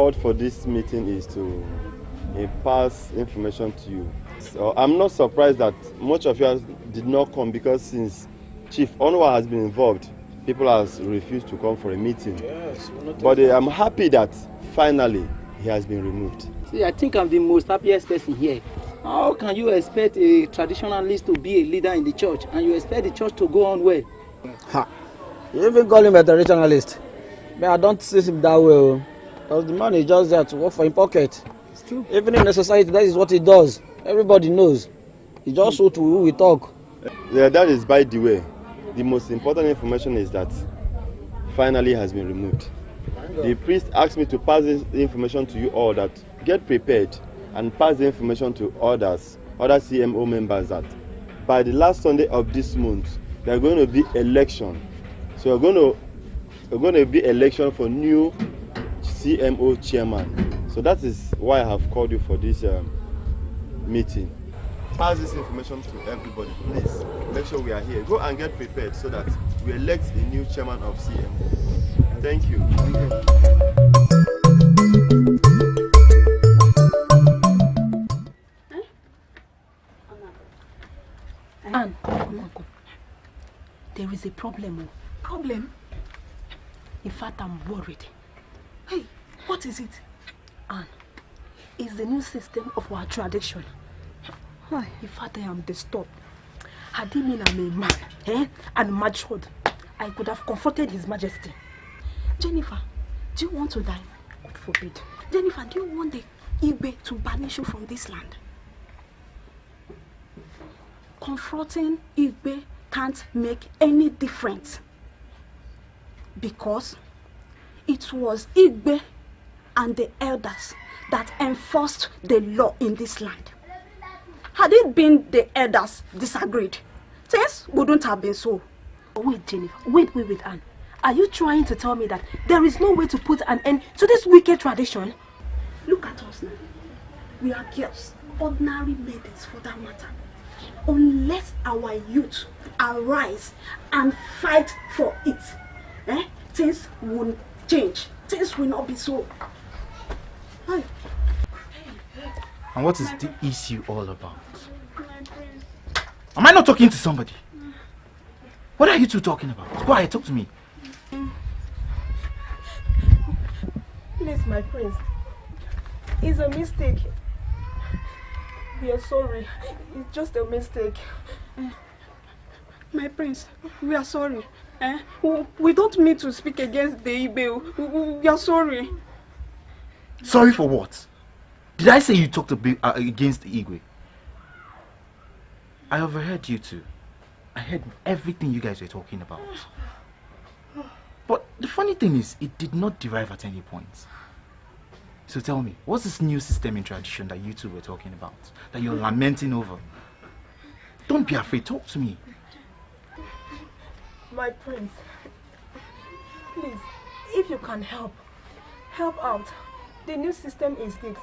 called for this meeting is to pass information to you. So I'm not surprised that much of you did not come, because since Chief Onwa has been involved, people have refused to come for a meeting. Yes, but I'm happy that finally he has been removed. See, I think I'm the most happiest person here. How can you expect a traditionalist to be a leader in the church and you expect the church to go on well? Ha! You even call him a traditionalist. But I don't see him that way. Because the man is just there to work for his pocket. It's true. Even in the society, that is what he does. Everybody knows. He just so to who we talk. Yeah, that is by the way. The most important information is that finally has been removed. The priest asked me to pass this information to you all, that get prepared and pass the information to other CMO members, that by the last Sunday of this month there are going to be election. So we're going to be election for new CMO chairman. So that is why I have called you for this meeting. Pass this information to everybody, please. Make sure we are here. Go and get prepared so that we elect a new chairman of CMO. Thank you. Anne, there is a problem. Problem? In fact, I'm worried. Hey, what is it? Anne, it's the new system of our tradition. Why? In fact, I am disturbed. Had he been a man, and matured, I could have confronted His Majesty. Jennifer, do you want to die? God forbid. Jennifer, do you want the Igbe to banish you from this land? Confronting Igbe can't make any difference, because it was Igbe and the elders that enforced the law in this land. Had it been the elders disagreed, things wouldn't have been so. Wait, Jennifer, wait, Anne. Are you trying to tell me that there is no way to put an end to this wicked tradition? Look at us now. We are girls, ordinary maidens for that matter. Unless our youth arise and fight for it, things won't change. Things will not be so. Hi. And what is the issue all about? Am I not talking to somebody? What are you two talking about? Go ahead, talk to me. Please, my prince. It's a mistake. We are sorry. It's just a mistake. My prince, we are sorry. We don't mean to speak against the Igbe. We are sorry. Sorry for what? Did I say you talked against the Igwe? I overheard you two. I heard everything you guys were talking about. But the funny thing is, it did not derive at any point. So tell me, what's this new system and tradition that you two were talking about? That you're lamenting over? Don't be afraid, talk to me. My prince, please, if you can help out. The new system is this.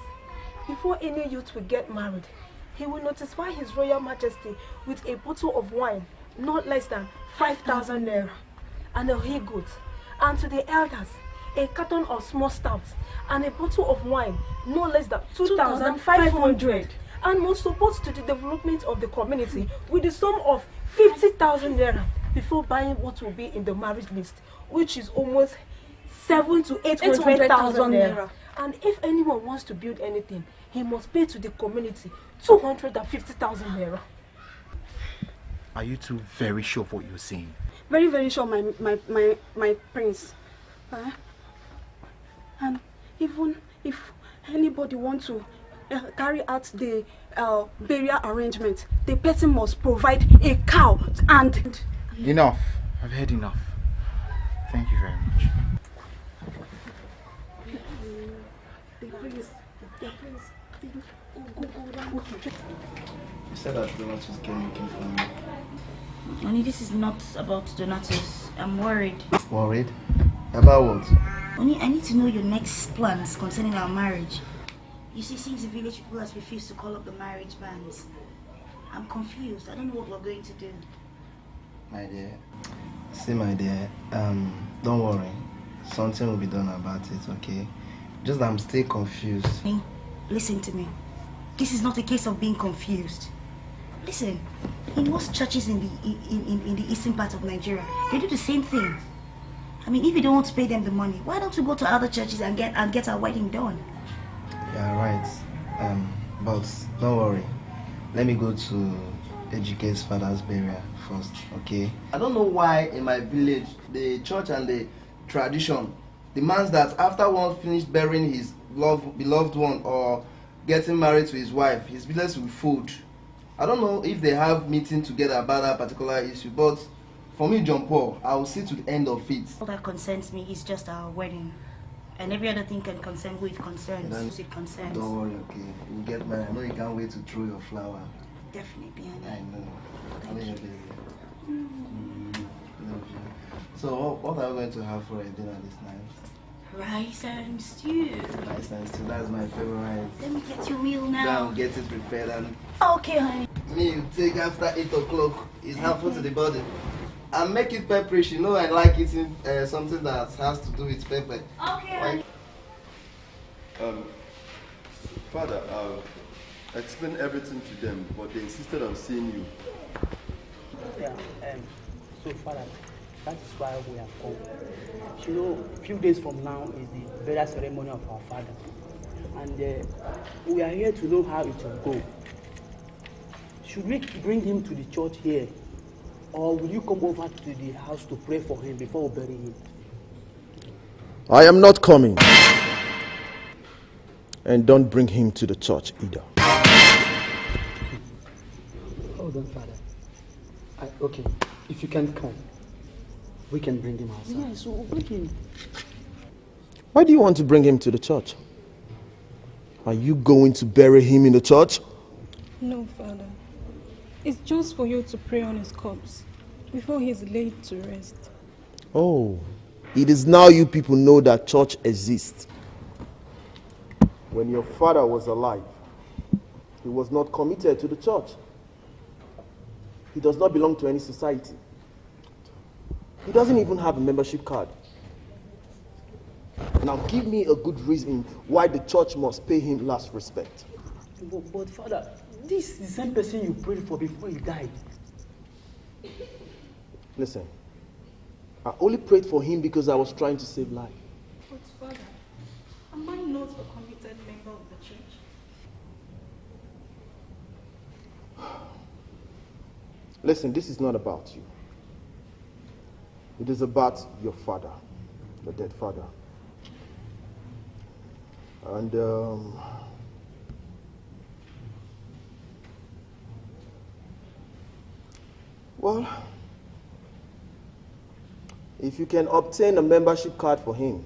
Before any youth will get married, he will notify His Royal Majesty with a bottle of wine, not less than 5,000 naira, and a hay goat. And to the elders, a carton of small stouts and a bottle of wine, no less than 2,500. And most support to the development of the community with the sum of 50,000 naira before buying what will be in the marriage list, which is almost 700,000 to 800,000 naira. And if anyone wants to build anything, he must pay to the community 250,000 naira. Are you two very sure of what you're saying? Very, very sure, my prince. And even if anybody wants to carry out the burial arrangement, the person must provide a cow and... Enough. I've heard enough. Thank you very much. You said that Donatus came looking for me. Only this is not about Donatus. I'm worried. Worried? About what? Only I need to know your next plans concerning our marriage. You see, since the village people has refused to call up the marriage bands, I'm confused. I don't know what we're going to do. My dear. See, my dear, don't worry. Something will be done about it, okay? Just that I'm still confused. Hey, listen to me. This is not a case of being confused. Listen, in most churches in the eastern part of Nigeria, they do the same thing. I mean, if you don't want to pay them the money, why don't you go to other churches and get our wedding done? Yeah, right. But don't worry. Let me go to Ejike's father's burial first, okay? I don't know why in my village, the church and the tradition demands that after one finished burying his beloved one or getting married to his wife, he's blessed with food. I don't know if they have meeting together about that particular issue, but for me, John Paul, I will see to the end of it. All that concerns me is just our wedding. And every other thing can concern who it concerns. Who it concerns. Don't worry, okay? We'll get married. I know you can't wait to throw your flower. Definitely, I know. Thank you. Love you. So, what are we going to have for a dinner this night? Rice and stew. Rice and stew, that's my favorite. Let me get your meal now. Now get it prepared and... Okay, honey. Me, you take after 8 o'clock. It's helpful to the body. And make it pepperish. You know I like eating something that has to do with pepper. Okay. Father, I've explained everything to them, but they insisted on seeing you. Yeah, so Father, that is why we have come. You know, a few days from now is the burial ceremony of our father. And we are here to know how it will go. Should we bring him to the church here? Or will you come over to the house to pray for him before we bury him? I am not coming. And don't bring him to the church either. Hold on, Father. Okay, if you can't come, we can bring him outside. Yeah, so bring him. Why do you want to bring him to the church? Are you going to bury him in the church? No, Father. It's just for you to pray on his corpse before he's laid to rest. Oh, it is now you people know that church exists. When your father was alive, he was not committed to the church. He does not belong to any society. He doesn't even have a membership card. Now give me a good reason why the church must pay him last respect. But Father, this is the same person you prayed for before he died. Listen, I only prayed for him because I was trying to save life. But Father, am I not a committed member of the church? Listen, this is not about you. It is about your father, your dead father. And well, if you can obtain a membership card for him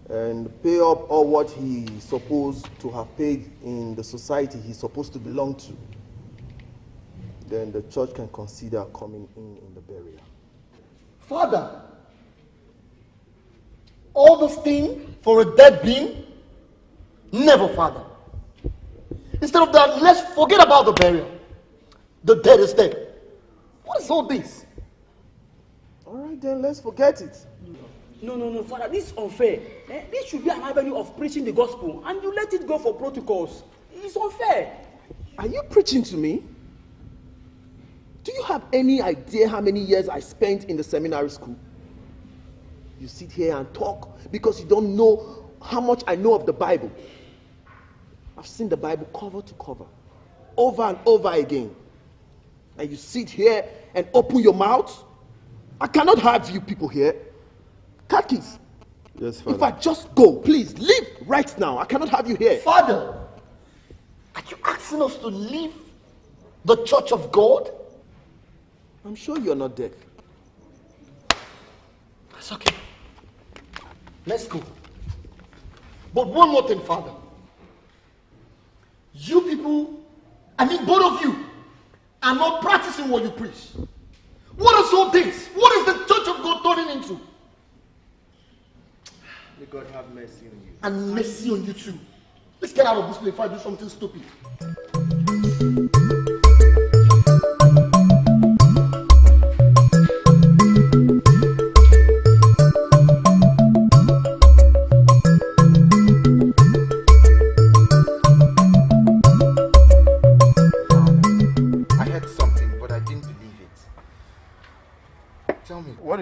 and pay up all what he's supposed to have paid in the society he's supposed to belong to, then the church can consider coming in the burial. Father, all this thing for a dead being? Never, Father. Instead of that, let's forget about the burial. The dead is dead. What is all this? All right, then let's forget it. No, Father, this is unfair. This should be an avenue of preaching the gospel, and you let it go for protocols. It's unfair. Are you preaching to me? Do you have any idea how many years I spent in the seminary school? You sit here and talk because you don't know how much I know of the Bible. I've seen the Bible cover to cover, over and over again. And you sit here and open your mouth? I cannot have you people here. Katkis. Yes, Father. If I just go, please, leave right now. I cannot have you here. Father, are you asking us to leave the church of God? I'm sure you're not deaf. That's okay. Let's go. But one more thing, Father. You people, I mean both of you, are not practicing what you preach. What is all this? What is the church of God turning into? May God have mercy on you. And mercy on you too. Let's get out of this place before I do something stupid.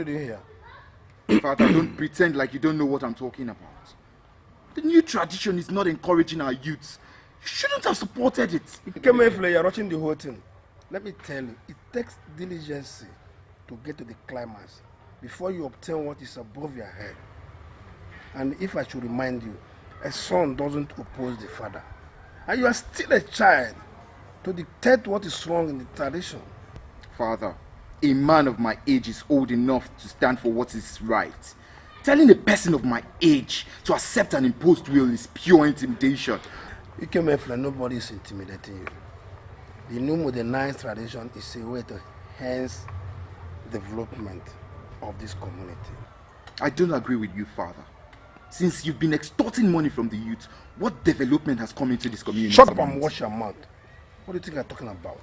are you doing here? Father, don't pretend like you don't know what I'm talking about. The new tradition is not encouraging our youths. You shouldn't have supported it. You're watching the whole thing. Let me tell you, it takes diligence to get to the climax before you obtain what is above your head. And if I should remind you, a son doesn't oppose the father. And you are still a child to dictate what is wrong in the tradition. Father, a man of my age is old enough to stand for what is right. Telling a person of my age to accept an imposed will is pure intimidation. Nobody is intimidating you. The new modernized tradition is a way to enhance development of this community. I don't agree with you, Father. Since you've been extorting money from the youth, what development has come into this community? Shut up and wash your mouth. What do you think I'm talking about?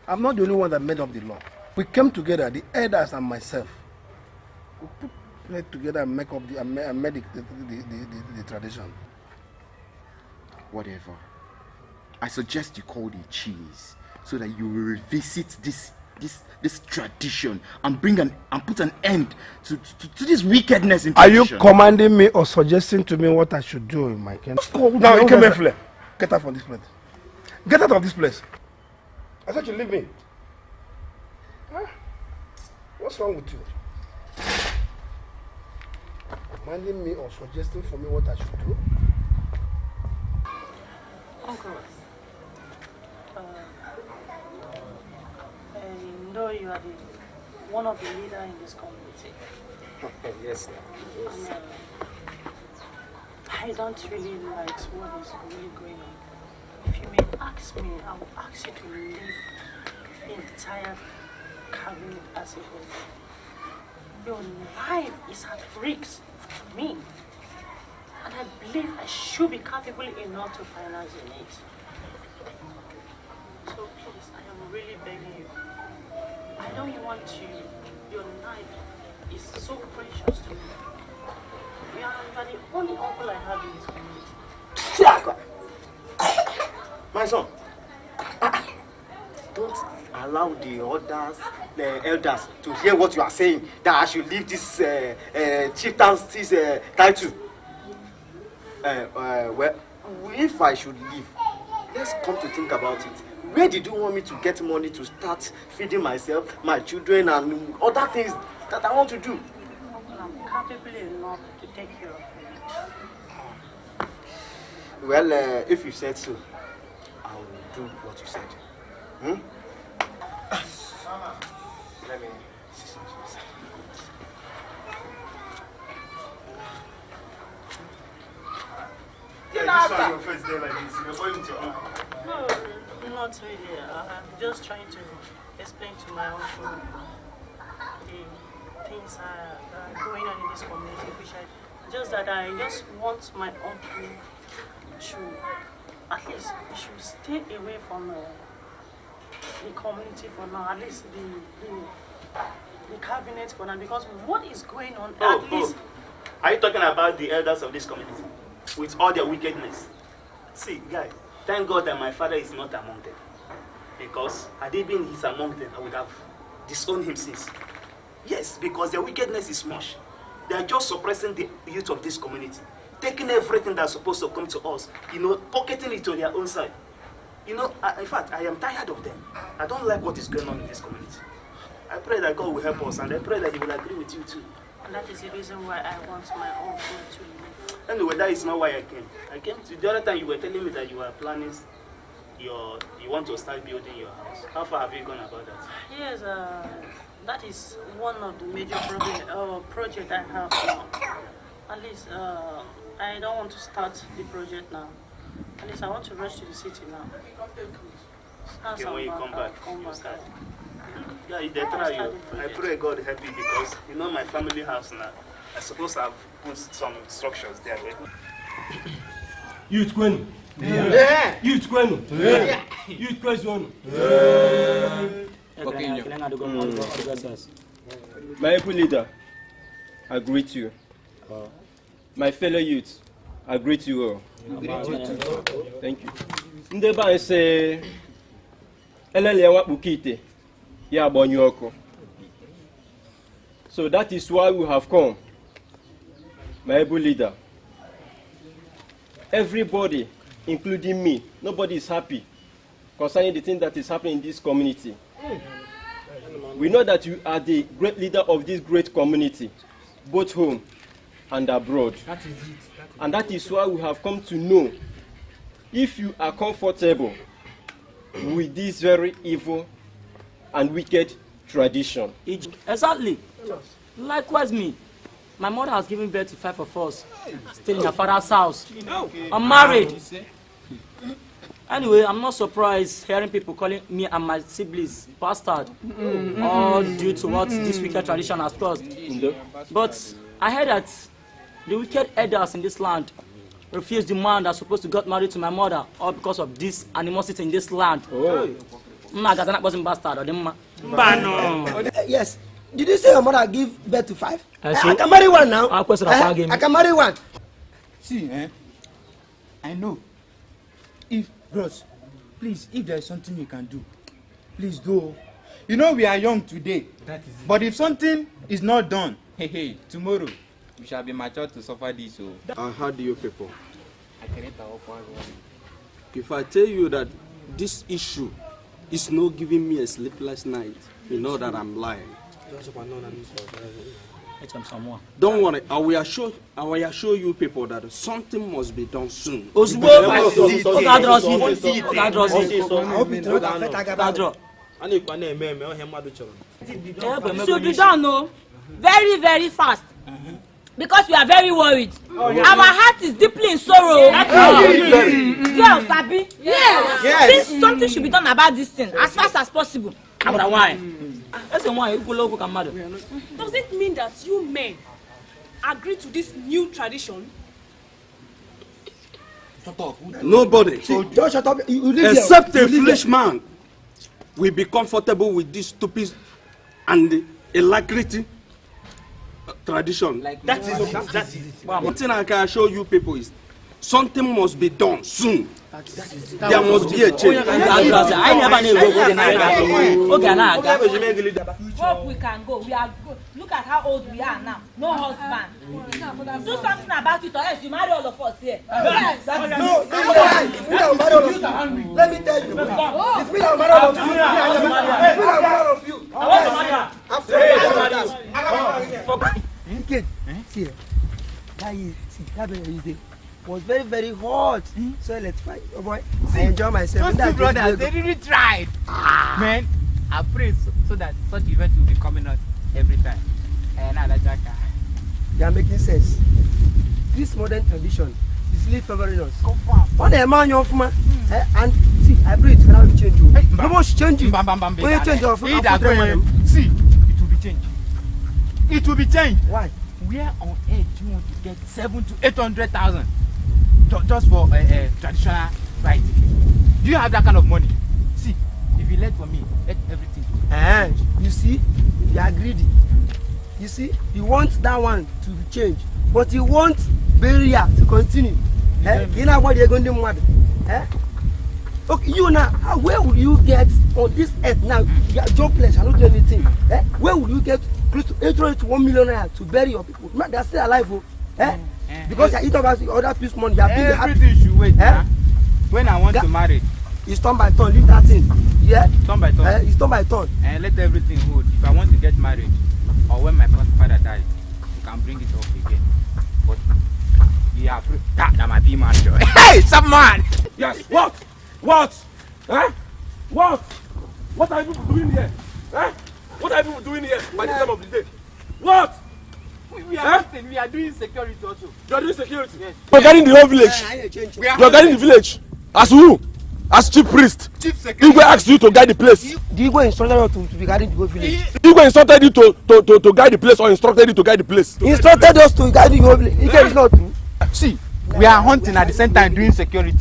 I'm not the only one that made up the law. We came together, the elders and myself. We put together and make up made the tradition. Whatever. I suggest you call the cheese so that you will revisit this tradition and put an end to this wickedness in tradition. Are you commanding me or suggesting to me what I should do in my country? Now you get out from this place. Get out of this place. I thought you leave me. Huh? What's wrong with you? Commanding me or suggesting for me what I should do? Uncle, I know you are one of the leaders in this community. Yes, sir. Yes. And, I don't really like what is really going on. If you may ask me, I will ask you to leave the entire cabinet as a whole. Your life is at risk for me. And I believe I should be capable enough to finance your needs. So please, I am really begging you. I don't want you. Your life is so precious to me. You are the only uncle I have in this community. My son, don't allow the elders to hear what you are saying, that I should leave this chieftain's title. Well, if I should leave, let's come to think about it. Where did you want me to get money to start feeding myself, my children, and other things that I want to do? I'm capable enough to take care of it. Well, if you said so, I will do what you said. Let me see something. No, not really. I'm just trying to explain to my uncle the things that are going on in this community, I just want my uncle to, at least, he should stay away from the community for now, at least the cabinet for now, because what is going on, at least... Are you talking about the elders of this community? With all their wickedness? See, guys, thank God that my father is not among them. Because had he been among them, I would have disowned him since. Yes, because their wickedness is much. They are just suppressing the youth of this community, taking everything that's supposed to come to us, pocketing it to their own side. In fact, I am tired of them. I don't like what is going on in this community. I pray that God will help us, and I pray that He will agree with you too. And that is the reason why I want my uncle to leave. Anyway, that is not why I came. I came to the other time you were telling me that you were planning, you want to start building your house. How far have you gone about that? Yes, that is one of the major projects I have now. At least I don't want to start the project now. At least I want to rush to the city now. Okay, when you come back, you start. Yeah, they try you. I pray God help you because my family house now. I suppose I've put some structures there. Youth Kwenu. Yeah. Youth Kwenu. Yeah. Youth Kwenu. My people leader, I greet you. My fellow youth, I greet you all. Thank you. Ndeba say, elele wakpukite ya agbonyu ọkụ. So that is why we have come, my able leader. Everybody, including me, nobody is happy concerning the thing that is happening in this community. We know that you are the great leader of this great community, both home and abroad. That is it. And that is why we have come to know if you are comfortable with this very evil and wicked tradition. Exactly. Likewise me. My mother has given birth to 5 of us, still in her father's house. I'm married. Anyway, I'm not surprised hearing people calling me and my siblings bastard, all due to what this wicked tradition has caused. But I heard that the wicked elders in this land refused the man that's supposed to get married to my mother, all because of this animosity in this land. Wasn't bastard or the Yes. Did you say your mother give birth to 5? I can marry one now. I can marry one. See, I know. If, bros, please, if there is something you can do, please do. You know we are young today. That is it. But if something is not done, hey, tomorrow we shall be mature to suffer this. How do you people? If I tell you that this issue is not giving me a sleepless night, you know that I'm lying. Don't worry, I will assure you people that something must be done soon. Should be done, no? Very, very fast. Because we are very worried. Our heart is deeply in sorrow. Girls, Sabi? Yes. Since something should be done about this thing as fast as possible. Why? Does it mean that you men agree to this new tradition? Nobody, except a foolish man, will be comfortable with this stupid and alacrity tradition. That is it. One thing I can assure you people is something must be done soon. There must be a change. Hope we can go. We are good. Look at how old we are now. No husband. Do something about it or else you marry all of us here. Yes. No, let me tell you. It's me that marry all of you. I want to marry after was very, very hot. So let's fight. Oh boy, I enjoy myself. Those two brothers, they really tried. Man, I pray so that such events will be coming out every time. And they are making sense. This modern tradition is really favoring us. What the man you offer, and see, I pray it will change you. No more change you. When you change your see, it will be changed. It will be changed. Why? Where on earth do you want to get 700,000 to 800,000 just for traditional right? Do you have that kind of money? See, if you let for me, let everything. You see, you are greedy. You see, you want that one to change, but you want barrier to continue. You know what you're going to do? Okay, you now, where will you get on this earth now? You are jobless, I don't do anything. Where will you get close to 800 to 1 million naira to bury your people? They are still alive, because you eat about other people's money. You are being happy. Everything should wait. When I want to marry, it's turn by turn. Leave that thing. Yeah. Turn by turn. It's turn by turn. And let everything hold. If I want to get married, or when my father died, you can bring it up again. But you have that might be man. Hey, some man. Yes. What? What? What? What are you doing here? What are you doing here by the time of the day? What? We are doing security also. You are doing security? Yes. You are guarding the whole village. You are guarding the village. As who? As chief priest. Chief security. Igwe asked you to guide the place. The Igwe instructed you to be guarding the whole village. Igwe instructed you to guide the place or instructed you to guide the place? He instructed us to guide the whole village. Ike is not true. See, we are hunting at the same time doing security.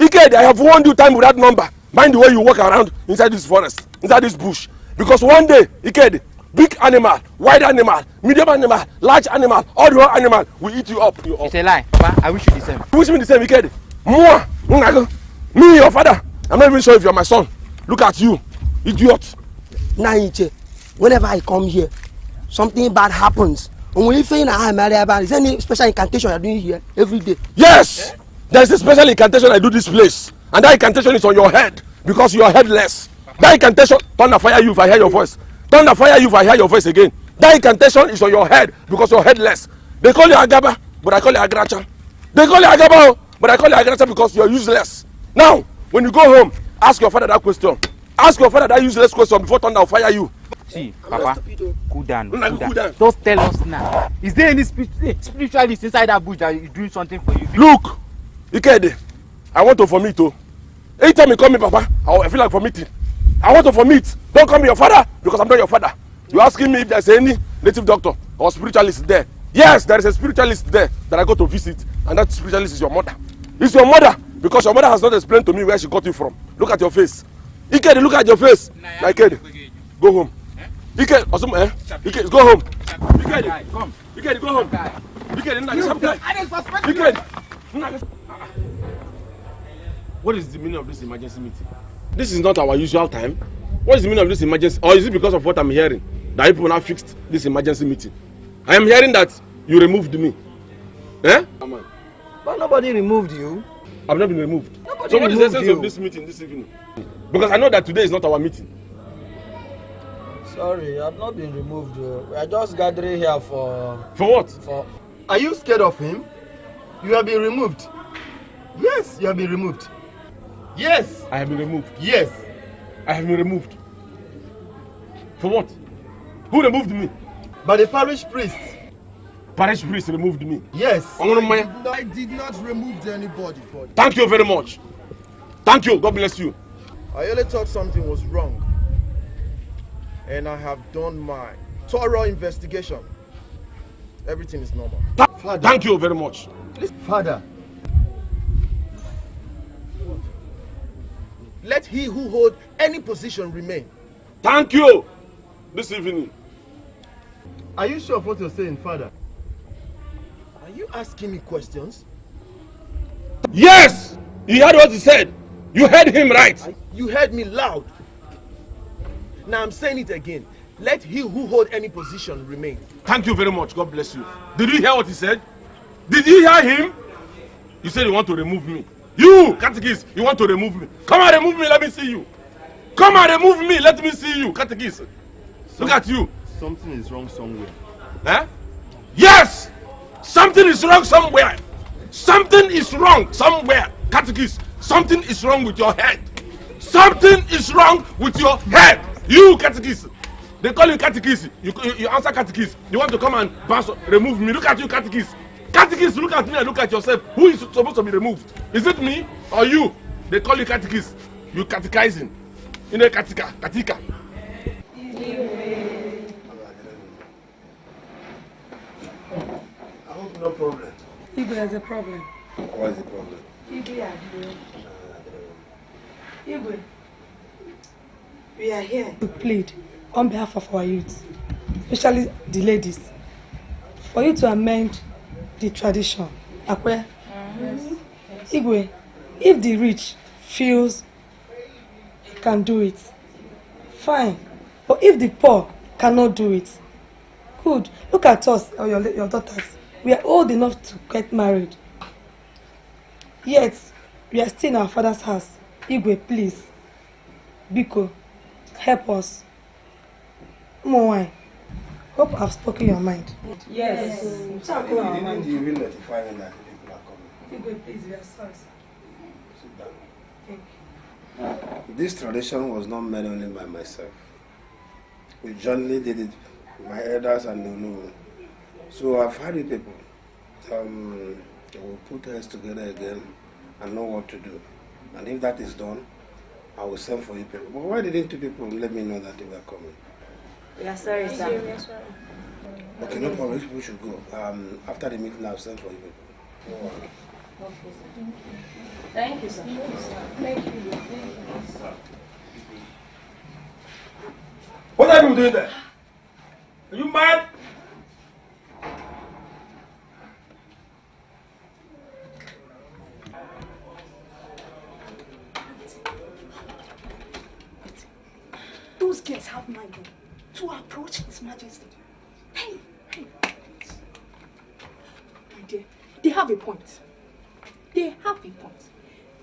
Ike, I have warned you time without number. Mind the way you walk around inside this forest, inside this bush. Because one day, Ike, big animal, wide animal, medium animal, large animal, all the whole animal will eat you up. It's a lie. Papa, I wish you the same. You wish me the same, Ike? Me, your father. I'm not even sure if you're my son. Look at you, idiot. Now, whenever I come here, something bad happens. And when you find out, is there any special incantation you're doing here every day? Yes! There's a special incantation I do this place. And that incantation is on your head because you are headless. That incantation, thunder fire you if I hear your voice. Thunder fire you if I hear your voice again. That incantation is on your head because you're headless. They call you Agaba, but I call you Agracha. They call you Agaba, but I call you Agracha because you're useless. Now, when you go home, ask your father that question. Ask your father that useless question before thunder will fire you. See, Papa, cool down. Just tell us now. Is there any spiritualist inside that bush that is doing something for you? Look, Ikede, I want to vomit. Anytime you call me Papa, I feel like vomiting. I want to vomit. Don't call me your father because I'm not your father. You're asking me if there's any native doctor or spiritualist there. Yes, there is a spiritualist there that I go to visit, and that spiritualist is your mother. It's your mother because your mother has not explained to me where she got you from. Look at your face. Ikede, look at your face. Ikede, go home. Ikede, Ikede, go home. Ikede, come. Ikede, go home. Ikede, what is the meaning of this emergency meeting? This is not our usual time. What is the meaning of this emergency? Or is it because of what I'm hearing that people now fixed this emergency meeting? I am hearing that you removed me. Eh? But nobody removed you. I've not been removed. Nobody So what is the essence you. of this meeting this evening? Because I know that today is not our meeting. Sorry, I've not been removed. We are just gathering here for... For what? For... Are you scared of him? You have been removed. Yes, you have been removed. Yes. I have been removed. Yes. I have been removed. For what? Who removed me? By the parish priest. Parish priest removed me. Yes. I did not remove anybody. Thank you very much. Thank you. God bless you. I only thought something was wrong. And I have done my thorough investigation. Everything is normal. Thank you very much. Father. Let he who hold any position remain. Thank you. This evening. Are you sure of what you're saying, Father? Are you asking me questions? Yes! You heard what he said. You heard him right. You heard me loud. Now I'm saying it again. Let he who hold any position remain. Thank you very much. God bless you. Did you hear what he said? Did you hear him? You said you want to remove me. You, catechist, you want to remove me. Come and remove me, let me see you. Come and remove me, let me see you, catechist. Look at you. Something is wrong somewhere. Eh? Yes! Something is wrong somewhere. Something is wrong somewhere. Catechist, something is wrong with your head. Something is wrong with your head. You, catechist. They call you catechist. You answer catechist. You want to come and bounce, remove me. Look at you, catechist. Catechist, look at me and look at yourself. Who is supposed to be removed? Is it me or you? They call you catechist. You catechizing. You know, katika. I hope no problem. Igwe has a problem. What is the problem? Igwe, we are here to plead on behalf of our youth, especially the ladies, for you to amend the tradition. Akwe? Yes. Igwe, if the rich feels he can do it, fine. But if the poor cannot do it, good. Look at us, or your daughters. We are old enough to get married. Yet, we are still in our father's house. Igwe, please. Biko, help us. Mwai. Hope I've spoken your mind. Yes. Didn't you even notify me that people are coming? Igwe, please, we are sorry, sir. Sit down. Thank you. This tradition was not made only by myself. We jointly did it, my elders and Nunu. So I've had the people. We'll put heads together again and know what to do. And if that is done, I will send for you people. But why didn't you people let me know that they were coming? We are sorry, sir. Yes, sir. Okay, no problem. People should go. After the meeting, I'll send for you people. No worry. Thank you, sir. Thank you. What are you doing there? Are you mad? Those girls have my name to approach His Majesty. They have a point. They have a point.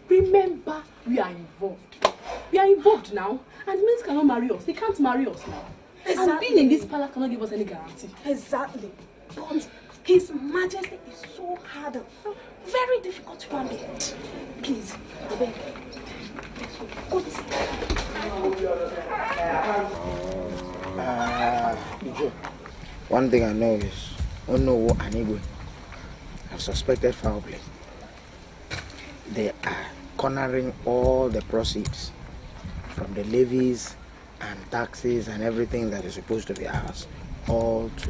Remember, we are involved. We are involved now, and men cannot marry us. They can't marry us now. Exactly. And being in this palace cannot give us any guarantee. Exactly. But His Majesty is so hard. Very difficult to handle. Please, I beg. Go this way. One thing I know is, Onowo and Igwe have suspected foul play. They are cornering all the proceeds from the levies and taxes and everything that is supposed to be ours, all to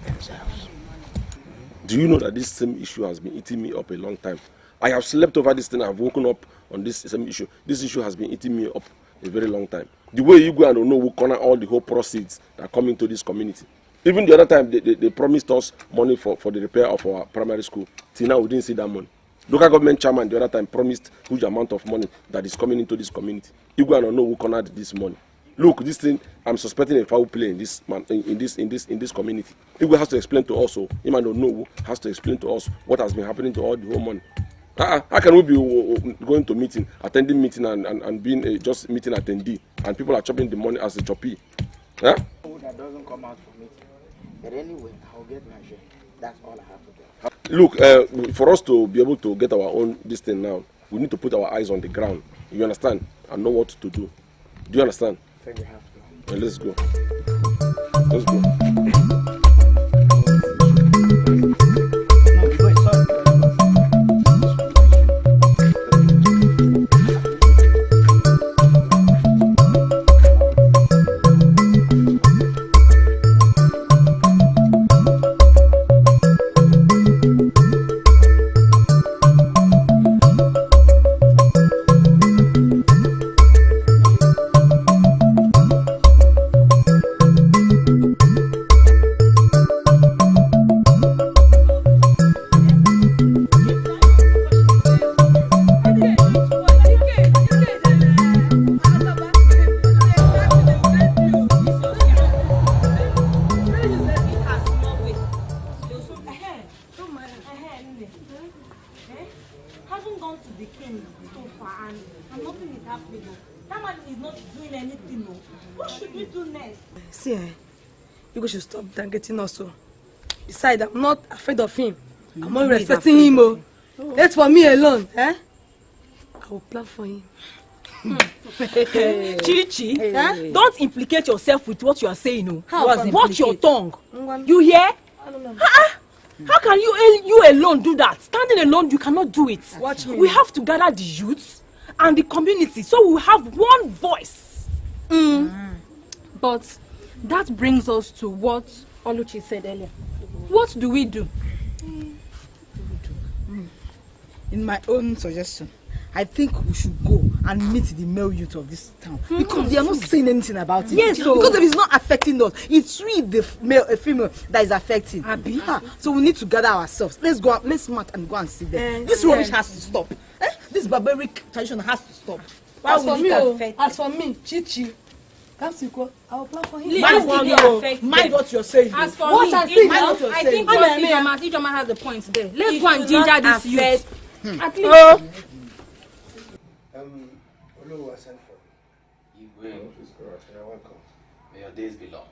themselves. Do you know that this same issue has been eating me up a long time? I have slept over this thing, I've woken up on this same issue. This issue has been eating me up a very long time. The way you go and Onowo corner all the whole proceeds that come into this community. Even the other time, they promised us money for the repair of our primary school. Till now, we didn't see that money. Local government chairman the other time promised huge amount of money that is coming into this community. You go and Onowo cornered this money. Look, this thing, I'm suspecting a foul play in this community. Igwe has to explain to us, so him and Onowo has to explain to us what has been happening to all the whole money. How can we be going to meeting, attending meeting and being just meeting attendee, and people are chopping the money as a choppy? Huh? That doesn't come out for meeting. But anyway, I'll get my share. That's all I have to do. Look, for us to be able to get our own this thing now, we need to put our eyes on the ground. You understand? And know what to do. Do you understand? I think we have to. Well, let's go. Let's go. Should stop targeting us. Besides, I'm not afraid of him. I'm not respecting him. That's for me alone. I will plan for him. Chichi, don't implicate yourself with what you are saying. Watch your tongue. You hear? How can you alone do that? Standing alone, you cannot do it. Watch me. We have to gather the youths and the community so we have one voice. But that brings us to what Oluchi said earlier. What do we do? In my own suggestion, I think we should go and meet the male youth of this town because they are not saying anything about it. Yes, because if it's not affecting us, it's we the female that is affecting. So we need to gather ourselves. Let's go. Let's march and go and see them. This rubbish has to stop. This barbaric tradition has to stop. As for me, Chichi. That's equal. I'll apply for him. Mind what you're saying. As for me, I think Ijoma has the point there. Let's go and ginger this youth. At least. Olu was sent for you. You're welcome. May your days be long.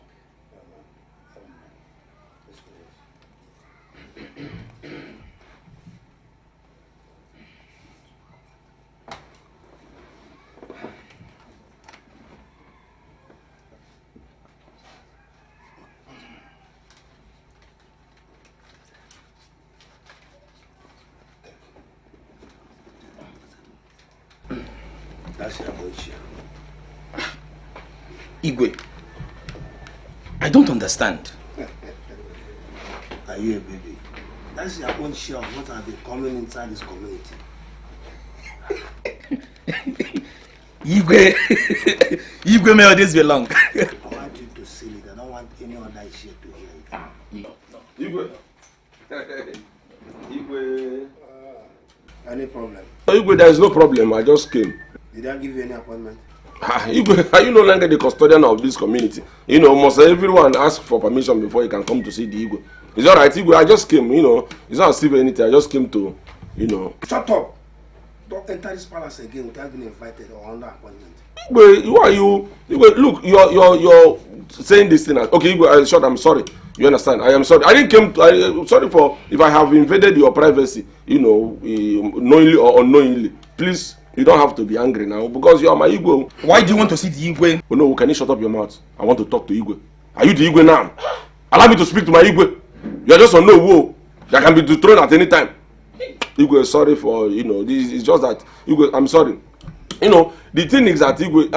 That's your boy. Igwe, I don't understand. Are you a baby? That's your own share of what have been coming inside this community. Igwe, may all this be long. I want you to seal it. I don't want any other share to hear it. Igwe. Igwe. Any problem? Igwe, there is no problem. I just came. Did I give you any appointment? Igwe, are you no longer the custodian of this community? You know, must everyone ask for permission before you can come to see the Igwe? It's alright, Igwe, I just came, you know. It's not civil anything, I just came to, you know. Shut up! Don't enter this palace again without being invited or under appointment. Igwe, who are you? Igwe, look, you're saying this thing. Okay, Igwe, short, I'm sorry. You understand? I am sorry. I didn't come to, I'm sorry for if I have invaded your privacy, you know, knowingly or unknowingly. Please, you don't have to be angry now because you are my Igwe. Why do you want to see the Igwe? Oh no, can you shut up your mouth? I want to talk to Igwe. Are you the Igwe now? Allow me to speak to my Igwe. You are just on no woe. That can be thrown at any time. Igwe, sorry for, you know, this is just that, Igwe, I'm sorry. You know, the thing is that Igwe,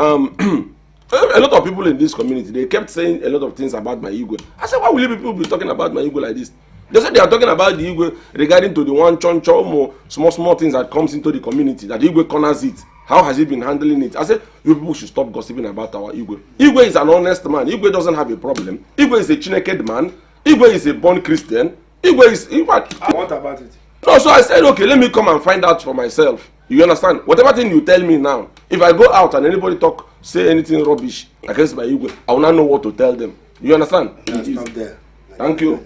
a lot of people in this community, they kept saying a lot of things about my Igwe. I said, why will people be talking about my Igwe like this? They said they are talking about the Igwe regarding to the one choncho, small things that comes into the community, that Igwe corners it. How has he been handling it? I said, you people should stop gossiping about our Igwe. Igwe is an honest man. Igwe doesn't have a problem. Igwe is a Chineked man. Igwe is a born Christian. Igwe is... What about it? No, so I said, okay, let me come and find out for myself. You understand? Whatever thing you tell me now, if I go out and anybody say anything rubbish against my Igwe, I will not know what to tell them. You understand? Stop there. Thank you.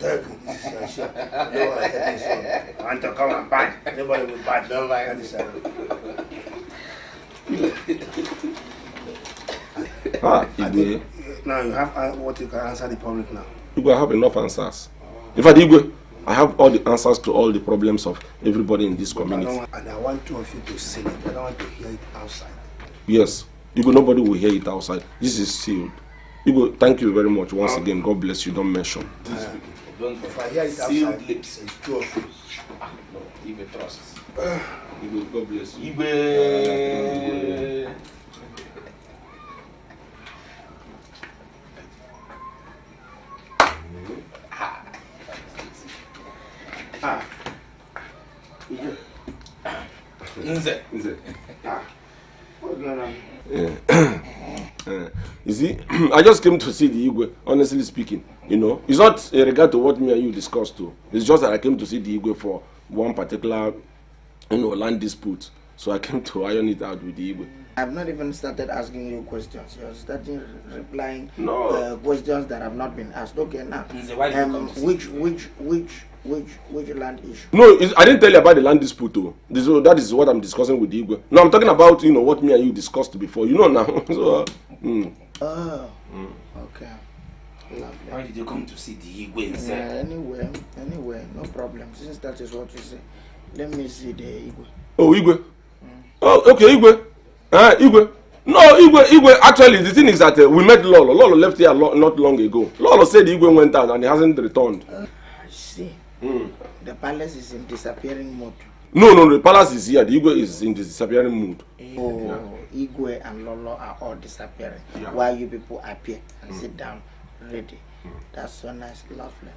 I want to come and buy. Nobody will buy. Don't buy. Igwe. Now you have what you can answer the public now. Igwe, I have enough answers. In fact, Igwe, I have all the answers to all the problems of everybody in this community. And I want two of you to sing it. I don't want to hear it outside. Yes. Igwe, nobody will hear it outside. This is sealed. Igwe, thank you very much once again. God bless you. Don't mention. If I hear it outside, it's two of you. No, Igwe trusts. Igwe, God bless you. Igwe. Nze. What's going on? You see, I just came to see the Igwe, honestly speaking. You know, it's not in regard to what me and you discussed too. It's just that I came to see the Igwe for one particular, you know, land dispute. So I came to iron it out with the Igwe. I've not even started asking you questions. You're starting replying questions that have not been asked. Okay, now, which land issue? No, I didn't tell you about the land dispute though. That is what I'm discussing with the Igwe. No, I'm talking about, you know, what me and you discussed before. You know now. So, okay. Lovely. Why did you come to see the Igwe? Anyway, no problem. Since that is what you say, let me see the Igwe. Oh, Igwe. Oh, okay, Igwe. Igwe. No, Igwe, actually, the thing is that we met Lolo. Lolo left here not long ago. Lolo said Igwe went down and he hasn't returned. I see. The palace is in disappearing mode. No, the palace is here. The Igwe is in disappearing mood. Oh, yeah. Igwe and Lolo are all disappearing. Yeah. While you people appear and sit down ready. That's so nice, lovely.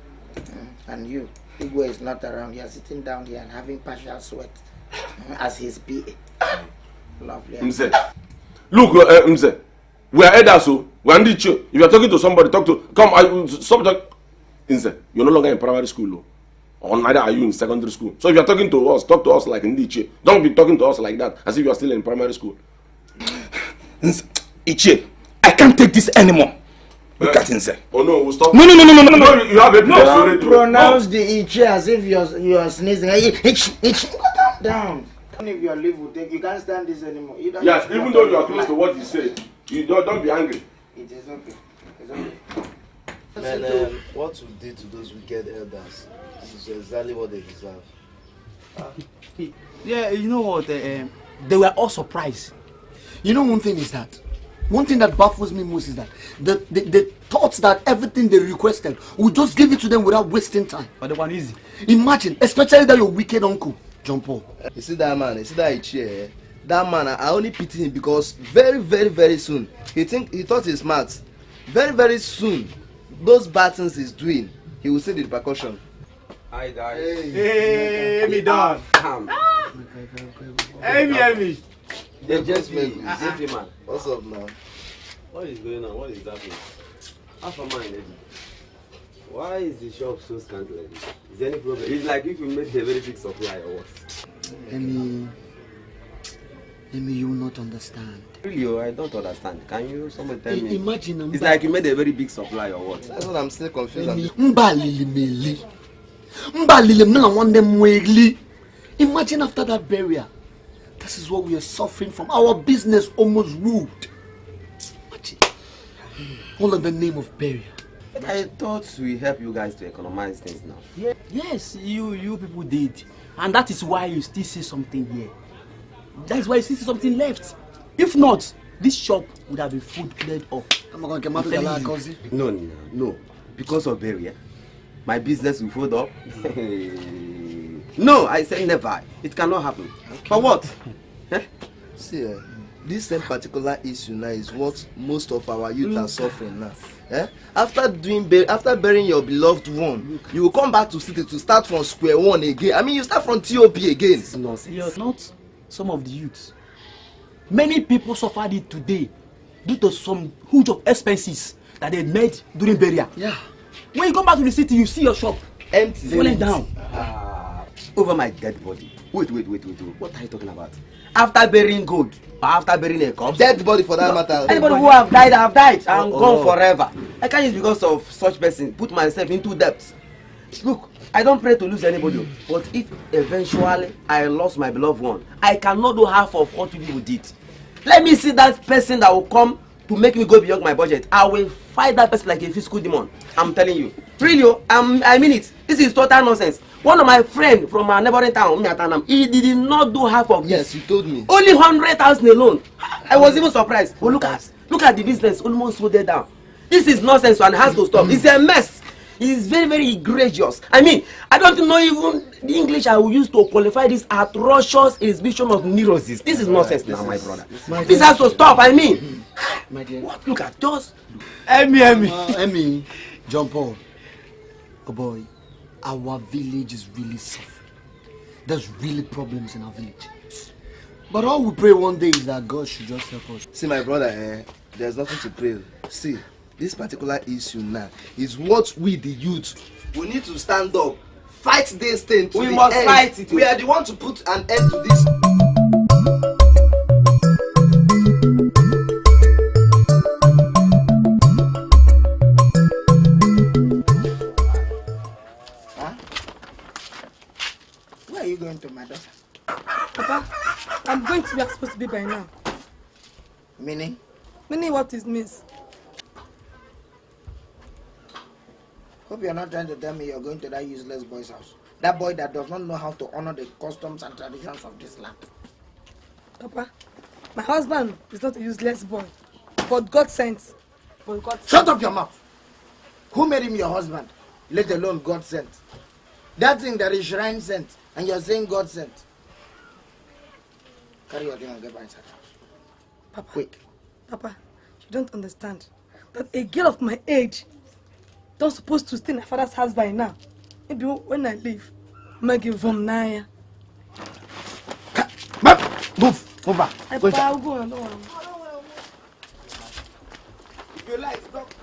And you, Igwe is not around. You are sitting down here and having partial sweat as his PA. Lovely. Mze. Look, Mze, we are elders, so we are If you are talking to somebody, stop talking. Mze, you're no longer in primary school, or neither are you in secondary school. So if you are talking to us, talk to us like Ndiche. Don't be talking to us like that, as if you are still in primary school. Ichie, I can't take this anymore. Look at Nze. Oh no, we'll stop. No. You have evidence already. Don't pronounce the Ichie as if you are sneezing. Itch. Calm down. If your leave will take, you can't stand this anymore. Yes, even though you are close to what he said, you don't be angry. It is okay. It's okay. Man, what we did to those wicked elders is exactly what they deserve. Yeah, you know what? They were all surprised. You know, one thing that baffles me most is that the thoughts that everything they requested, we just give it to them without wasting time. But the one easy. Imagine, especially that your wicked uncle, John Paul. You see that man, that man, I only pity him because very soon, he thought he's smart. Very soon, those bad things he's doing, he will see the repercussion. Hi guys. Hey, me done. Hey, me. They just me. Man. What's up now? What is going on? What is happening? Half a mind, Why is the shop so scant like this? Is there any problem? It's like if you made a very big supply or what? Amy, you will not understand. Really, I don't understand. Can you somebody tell me? Imagine. It's like you made a very big supply or what? That's what I'm still confused. Imagine after that burial. This is what we are suffering from. Our business almost ruined. Imagine. All in the name of burial. But I thought we help you guys to economize things now. Yeah. Yes, you people did. And that is why you still see something here. That is why you still see something left. If not, this shop would have been full cleared up. No. Because of burial, my business will fold up. No, I say never. It cannot happen. Okay. For what? See, this same particular issue now is what most of our youth are suffering now. After burying your beloved one, you will come back to city to start from square one again. I mean, you start from TOP again. It's nonsense. You're not some of the youths. Many people suffered it today due to some huge of expenses that they made during burial. Yeah. When you come back to the city, you see your shop empty, falling down. Over my dead body. Wait. What are you talking about? After burying gold, or after burying a corpse? Dead body for that matter. Anybody who have died and gone forever. I can't just because of such person put myself into debt. Look, I don't pray to lose anybody, but if eventually I lost my beloved one, I cannot do half of what people did. Let me see that person that will come to make me go beyond my budget. I will fight that person like a physical demon. I'm telling you. Really, I mean it. This is total nonsense. One of my friends from our neighboring town, he did not do half of this. Yes, you told me. Only 100,000 alone. I was even surprised. But look at the business almost folded down. This is nonsense and has to stop. It's a mess. It's very, very egregious. I mean, I don't know even the English I will use to qualify this atrocious exhibition of neurosis. This is nonsense now, my brother. This has to stop, I mean. My dear. What? Look at just... Emmy, John Paul. Oh boy, our village is really suffering. There's really problems in our village. But all we pray one day is that God should just help us. See, my brother, there's nothing to pray. See, this particular issue now is what we, the youth, we need to stand up, fight this thing to the end. We must fight it. We are the one to put an end to this. Where are you going to, my daughter? Papa, I'm going to where I'm supposed to be by now. Meaning? Meaning what it means? Hope you're not trying to tell me you're going to that useless boy's house. That boy that does not know how to honor the customs and traditions of this land. Papa, my husband is not a useless boy, but God sent. Shut up your mouth! Who made him your husband? Let alone God sent. That thing that is shrine sent, and you're saying God sent. Carry your thing and get back inside the house. Papa, quick. Papa, you don't understand that a girl of my age don't supposed to stay in her father's house by now. Maybe when I leave, Maggie from Naya. Move back. I'll go on. If you like, stop.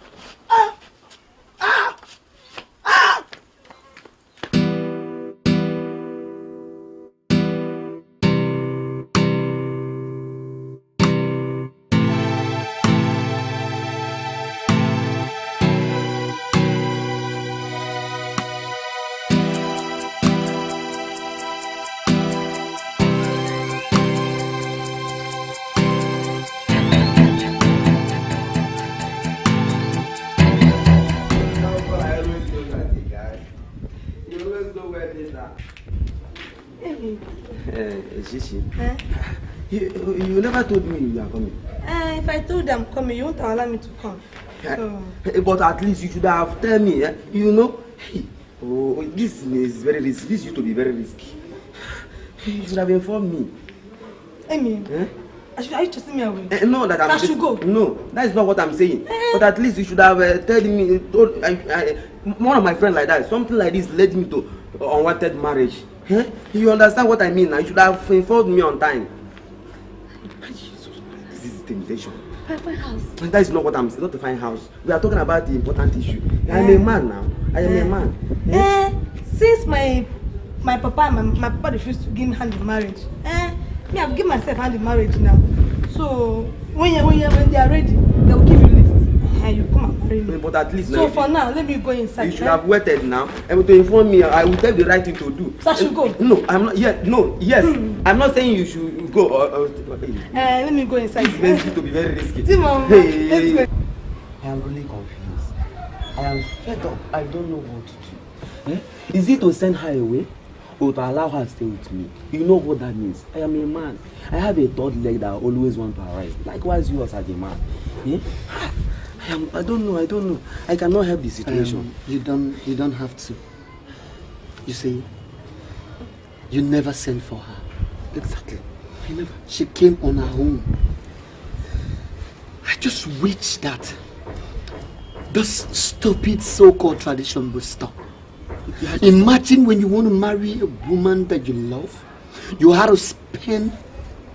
You never told me you are coming. If I told them I'm coming, you won't allow me to come. So. But at least you should have told me, you know. Oh, this is very risky. This used to be very risky. You should have informed me. I mean, are you chasing me away? No, that I should go. No, that is not what I'm saying. But at least you should have told one of my friends like that. Something like this led me to unwanted marriage. You understand what I mean now? You should have informed me on time. This is temptation. Fine house. That is not what I'm saying. Not the fine house. We are talking about the important issue. I'm a man now. I am a man. Since my papa and my papa refused to give me hand in marriage, me I've given myself hand in marriage now. So when they are ready, they will give you list. You come and marry me. But at least so for now, let me go inside. You should have waited now. And to inform me, I will tell the right thing to do. So I should go? No, I'm not. Yes. I'm not saying you should go. Let me go inside. It's going to be very risky. Let's go. I am really confused. I am fed up. I don't know what to do. Is it to send her away or to allow her to stay with me? You know what that means. I am a man. I have a third leg that I always want to arise. Likewise, you as a man. I don't know. I cannot help the situation. You don't have to. You see, you never sent for her. Exactly. You never. She came on her own. I just wish that this stupid so-called tradition would stop. Imagine when you want to marry a woman that you love, you have to spend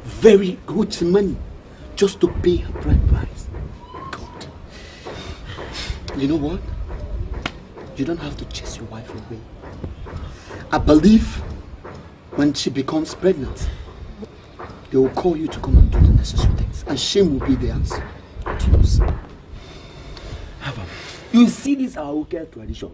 very good money just to pay her bride price. God. You know what? You don't have to chase your wife away. I believe when she becomes pregnant, they will call you to come and do the necessary things. And shame will be theirs. You see, this our wicked tradition.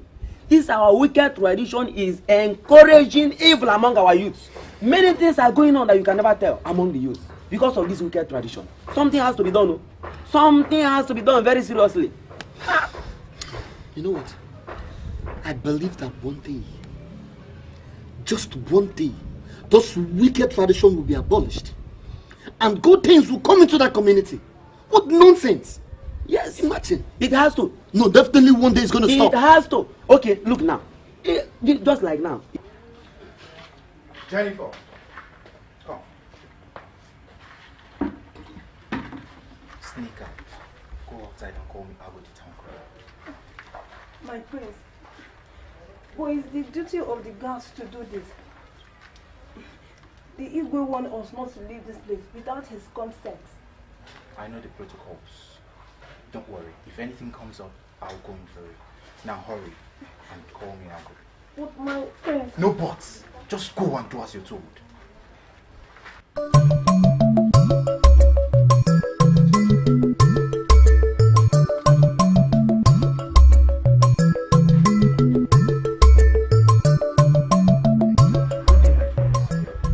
This our wicked tradition is encouraging evil among our youths. Many things are going on that you can never tell among the youth because of this wicked tradition. Something has to be done. Something has to be done very seriously. You know what? I believe that one day, just one day, those wicked traditions will be abolished. And good things will come into that community. What nonsense! Yes. Imagine. It has to. No, definitely one day it's going to stop. It has to. Okay, look now. Just like now. Jennifer, come. Sneak out. Go outside and call me. I'll go to town crier. My prince, but it's the duty of the guards to do this. The Igwe wants us not to leave this place without his consent. I know the protocols. Don't worry. If anything comes up, I'll go in for it. Now hurry and call me uncle. But my prince... No buts. Just go and do as you're told.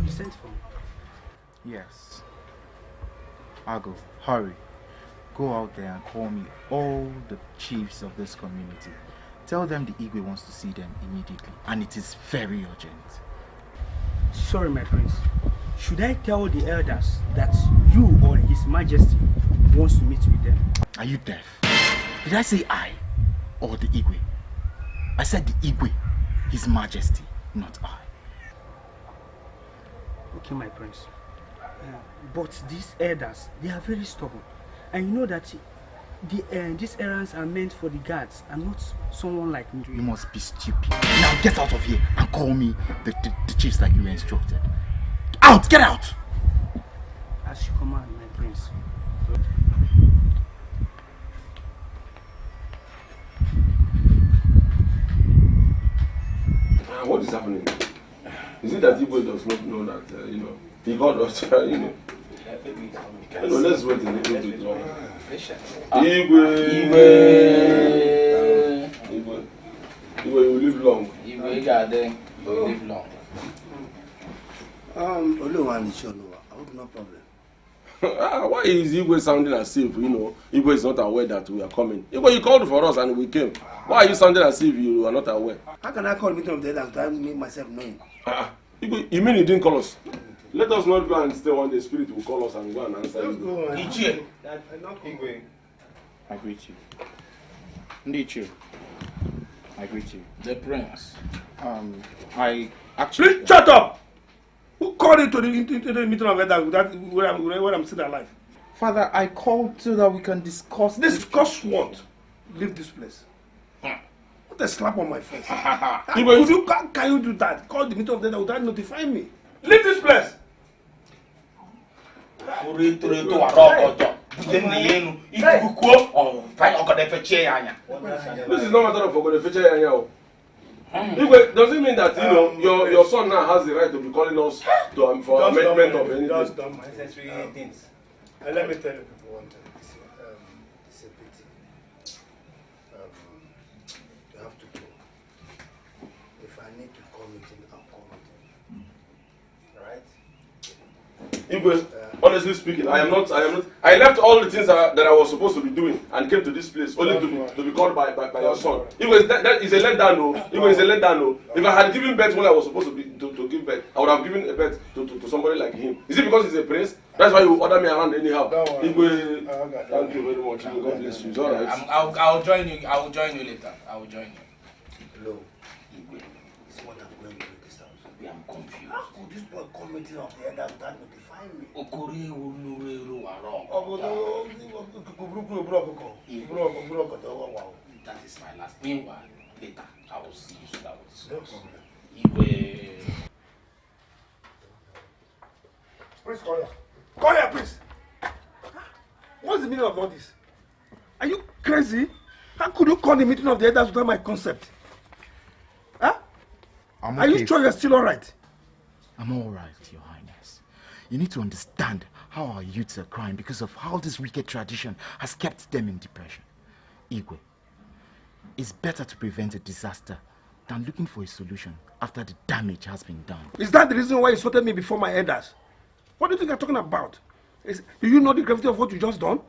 You sent for me? Yes. Ago, hurry. Go out there and call me all the chiefs of this community. Tell them the Igwe wants to see them immediately, and it is very urgent. Sorry, my prince. Should I tell the elders that you or His Majesty wants to meet with them? Are you deaf? Did I say I or the Igwe? I said the Igwe, His Majesty, not I. Okay, my prince. But these elders, they are very stubborn. And you know that these errands are meant for the guards and not someone like me. You must be stupid. Now get out of here and call me the chiefs like you were instructed. Out! Get out! As you command, my prince. What is happening? Is it that Igwe does not know that, he got us, let's wait in the room. Igwe, you will live long. Igwe, you will live long. I hope no problem. Why is Igwe sounding as if, Igwe is not aware that we are coming? Igwe, you called for us and we came. Why are you sounding as if you are not aware? How can I call a meeting of the elders without make myself known? Igwe, you mean you didn't call us? Let us not go and stay one day. Spirit will call us and go and answer you. Igwe, I greet you. Ndiche, I greet you. The prince. I actually... Please shut up! Who called you to the meeting of elders when I'm still alive? Father, I called so that we can discuss... Discuss what? Leave this place. What a slap on my face. How can you do that? Call the meeting of elders without notifying me. Leave this place! This is not a matter of forgetting. Igwe, does it mean that your son now has the right to be calling us to for amendment of anything? Just done my necessary things. And let me tell you people one thing. It's a pity. You have to go. If I need to call meeting, I'll call meeting. Right? Igwe, honestly speaking, I left all the things that I was supposed to be doing and came to this place only to be called by your son. Igwe, that is a letdown, no. Igwe is a letdown, no. If I had given birth when I was supposed to give birth, I would have given a birth to somebody like him. Is it because he's a prince? That's why you order me around anyhow. Igwe, thank you very much. God bless you. It's all right. I'll join you. I will join you later. I will join you. Hello, Igwe. This is what I'm going to do this house. I'm confused. How could this boy come meeting of the elders without notifying me? That is my last. Meanwhile, later I will see you so that we discuss. Igwe. Please call here. Call here, please. What's the meaning of all this? Are you crazy? How could you call the meeting of the elders without my consent? Huh? Are you sure you're still alright? I'm alright, Your Highness. You need to understand how our youths are crying because of how this wicked tradition has kept them in depression. Igwe, it's better to prevent a disaster than looking for a solution after the damage has been done. Is that the reason why you insulted me before my elders? What do you think you're talking about? Do you know the gravity of what you just done?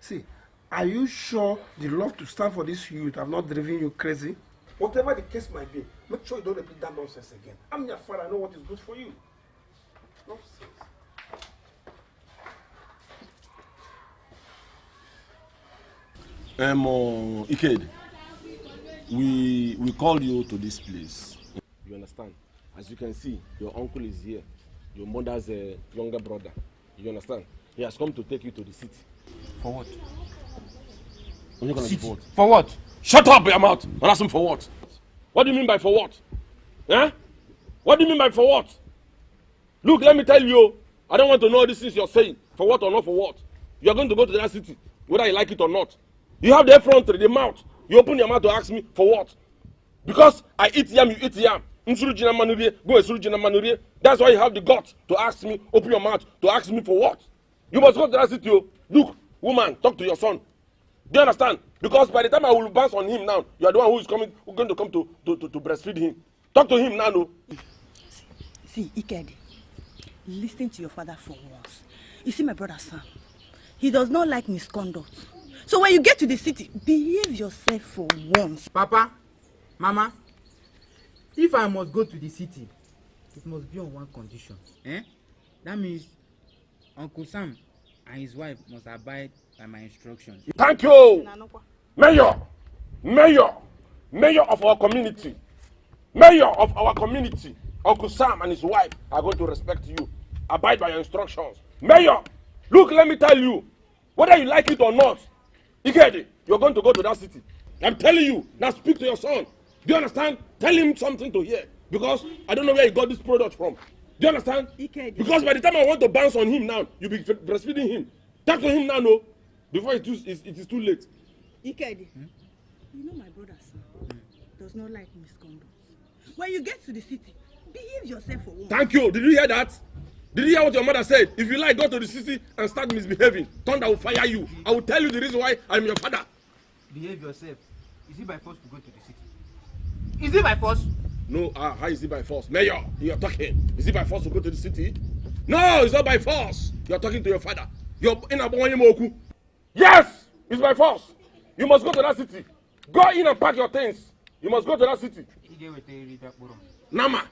See, are you sure the love to stand for this youth have not driven you crazy? Whatever the case might be, make sure you don't repeat that nonsense again. I'm your father, I know what is good for you. Nonsense. Iked, we called you to this place. You understand? As you can see, your uncle is here. Your mother's younger brother. You understand? He has come to take you to the city. For what? City. For what? Shut up your mouth and ask him for what? What do you mean by for what? Eh? What do you mean by for what? Look, let me tell you, I don't want to know all these things you're saying. For what or not for what? You're going to go to that city, whether you like it or not. You have the effrontery, the mouth. You open your mouth to ask me for what? Because I eat yam, you eat yam. That's why you have the guts to ask me, open your mouth to ask me for what? You must go to that city. Look, woman, talk to your son. Do you understand? Because by the time I will bounce on him now, you are the one who is going to come to breastfeed him. Talk to him now, no? See, Ikedi, listen to your father for once. You see my brother Sam, he does not like misconduct. So when you get to the city, behave yourself for once. Papa, Mama, if I must go to the city, it must be on one condition. That means Uncle Sam and his wife must abide by my instructions. Thank you, Mayor of our community. Mayor of our community. Uncle Sam and his wife are going to respect you. Abide by your instructions. Mayor, look, let me tell you, whether you like it or not, Ikedi, you're going to go to that city. I'm telling you, now speak to your son. Do you understand? Tell him something to hear. Because I don't know where he got this product from. Do you understand? Ikedi. Because by the time I want to bounce on him now, you'll be breastfeeding him. Talk to him now, no? Before it is too late. Ikedi, you know my brother son does not like misconduct. When you get to the city, behave yourself for once. Thank you. Did you hear that? Did you hear what your mother said? If you like, go to the city and start misbehaving. Thunder will fire you. I will tell you the reason why I'm your father. Behave yourself. Is it by force to go to the city? Is it by force? No, how is it by force? Mayor, you're talking. Is it by force to go to the city? No, it's not by force. You're talking to your father. You're in Abonyemoku. Yes, it's by force. You must go to that city. Go in and pack your things. You must go to that city. Nama.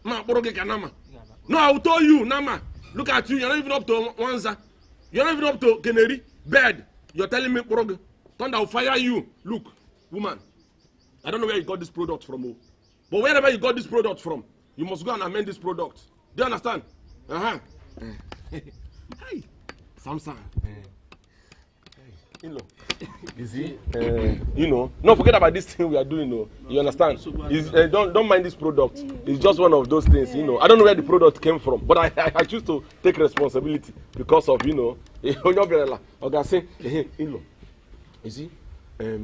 Nama. No, I will tell you, Nama. Look at you. You're not even up to Wanza. You're not even up to Keneri. Bed. You're telling me, Thunder will fire you. Look, woman. I don't know where you got this product from. But wherever you got this product from, you must go and amend this product. Do you understand? Hey, Samson. You know, you see, no, forget about this thing we are doing. No, you understand? Don't mind this product. It's just one of those things. I don't know where the product came from, but I choose to take responsibility because of you see,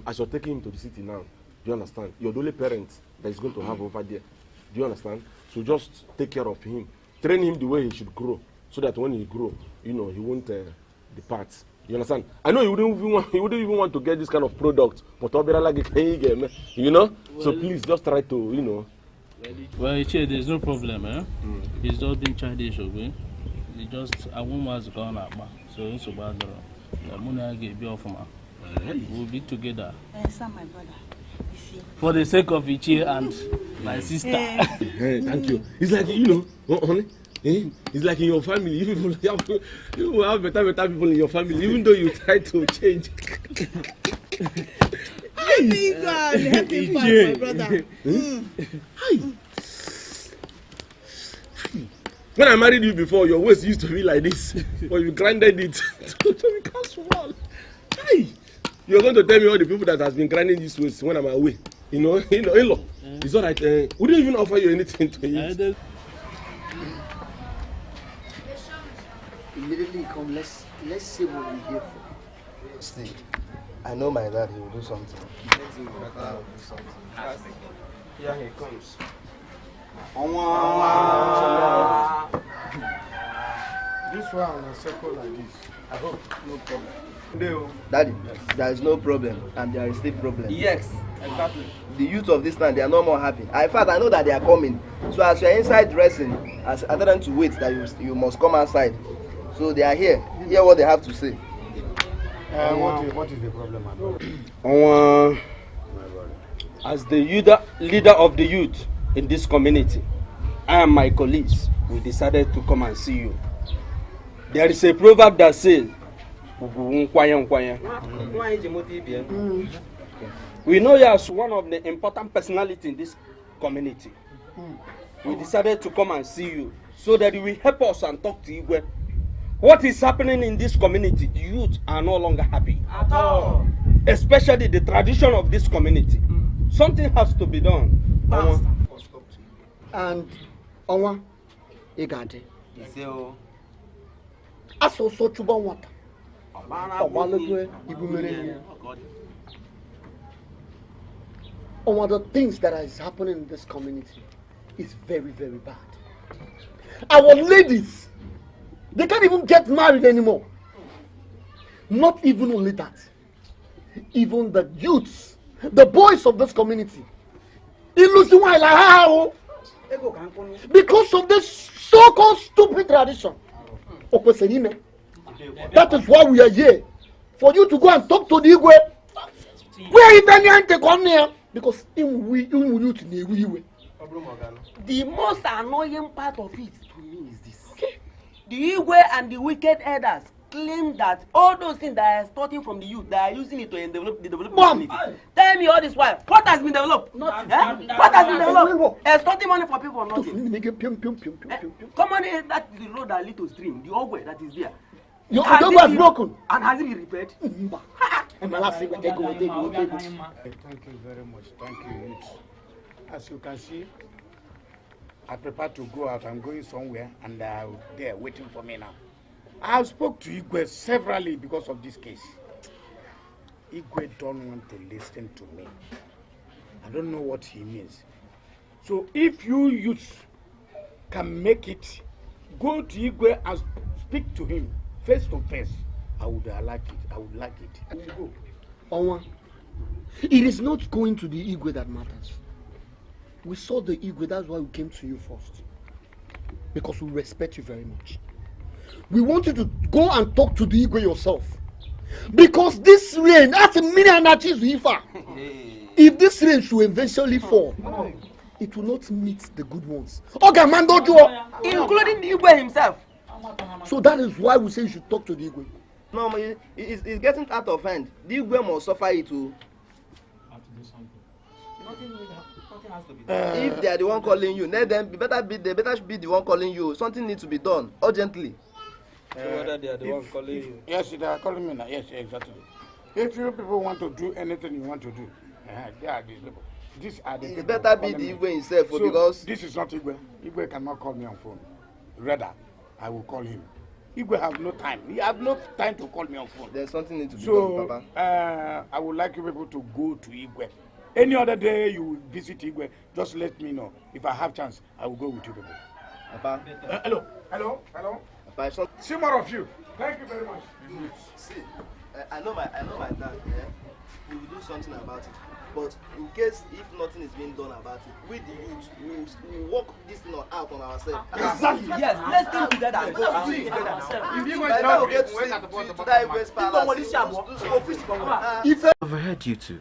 as you're taking him to the city now, do you understand? You're the only parent that he's going to have over there. Do you understand? So just take care of him. Train him the way he should grow, so that when he grow, you know, he won't depart. You understand? I know he wouldn't even want to get this kind of product, but you know. So please just try to, you know. Well, there's no problem, eh? He's just been childish, okay? He just I won't want to go on that, so it's so bad. We'll be together. Son, my brother. You see. For the sake of Ichie and my sister. Hey, thank you. It's like, you know, honey. It's like in your family. You have better people in your family, even though you try to change. Happy God, happy part, my brother. When I married you before, your waist used to be like this, but you grinded it to become small. You're going to tell me all the people that has been grinding this waist when I'm away. You know, in-law. It's all right. We didn't even offer you anything to eat. Immediately come, let's see what we're here for. Steve, I know my dad, he will do something. Here he comes. This one on a circle like this. I hope no problem. Daddy, there is no problem, and there is still problem. Yes, exactly. The youth of this land, they are no more happy. In fact, I know that they are coming. So as you are inside dressing, as I tell them to wait, that you must come outside. So they are here. Hear what they have to say. What is the problem? As the leader of the youth in this community, I and my colleagues, we decided to come and see you. There is a proverb that says, we know you as one of the important personalities in this community. We decided to come and see you so that you will help us and talk to you. What is happening in this community? The youth are no longer happy at all. Especially the tradition of this community. Something has to be done. And Onwa, Igade. Aso so chuba wata. One of the things that is happening in this community is very, very bad. Our ladies, they can't even get married anymore. Not even only that. Even the youths, the boys of this community, because of this so-called stupid tradition. That is why we are here. For you to go and talk to the Igwe. Where is any come here? Because the most annoying part of it to me is this. The Igwe and the wicked elders claim that all those things that are starting from the youth, they are using it to develop the community. Tell me all this while. What has been developed? What has been developed? Extorting money for people or nothing. Come on, that is the road that leads to stream, the Ogwe that is there. Your dog was broken. And has it been repaired? Thank you very much. Thank you, youth. As you can see, I prepare to go out. I'm going somewhere, and they're waiting for me now. I have spoke to Igwe severally because of this case. Igwe don't want to listen to me. I don't know what he means. So if you youths can make it, go to Igwe and speak to him face to face. I would like it. I would like it. I will go. Onwa, it is not going to the Igwe that matters. We saw the Igwe, that's why we came to you first. Because we respect you very much. We want you to go and talk to the Igwe yourself. Because this rain, that's a mini anarchy. If this rain should eventually fall, it will not meet the good ones. Okay, man, don't you? Including the Igwe himself. So that is why we say you should talk to the Igwe. No, it's getting out of hand. The Igwe must suffer it too. If they are the one calling you, let them they better be the one calling you. Something needs to be done urgently. So whether they are the one calling you. Yes, they are calling me now. Yes, exactly. If you people want to do anything you want to do, they are these people. These are the people. It better be the Igwe himself, so because this is not Igwe. Igwe cannot call me on phone. Rather, I will call him. Igwe have no time. He have no time to call me on phone. There's something need to be done, Papa. I would like you people to go to Igwe Any other day you will visit Igwe, just let me know. If I have chance, I will go with you people. Papa. Hello. Papa, see more of you. Thank you very much. See, I know my dad. Yeah? He will do something about it. But in case if nothing is being done about it, with the youth, we will work this thing out on ourselves. Exactly. Yes, let's come together and go and do together. If you guys don't get to that West Palace, If I overheard you two,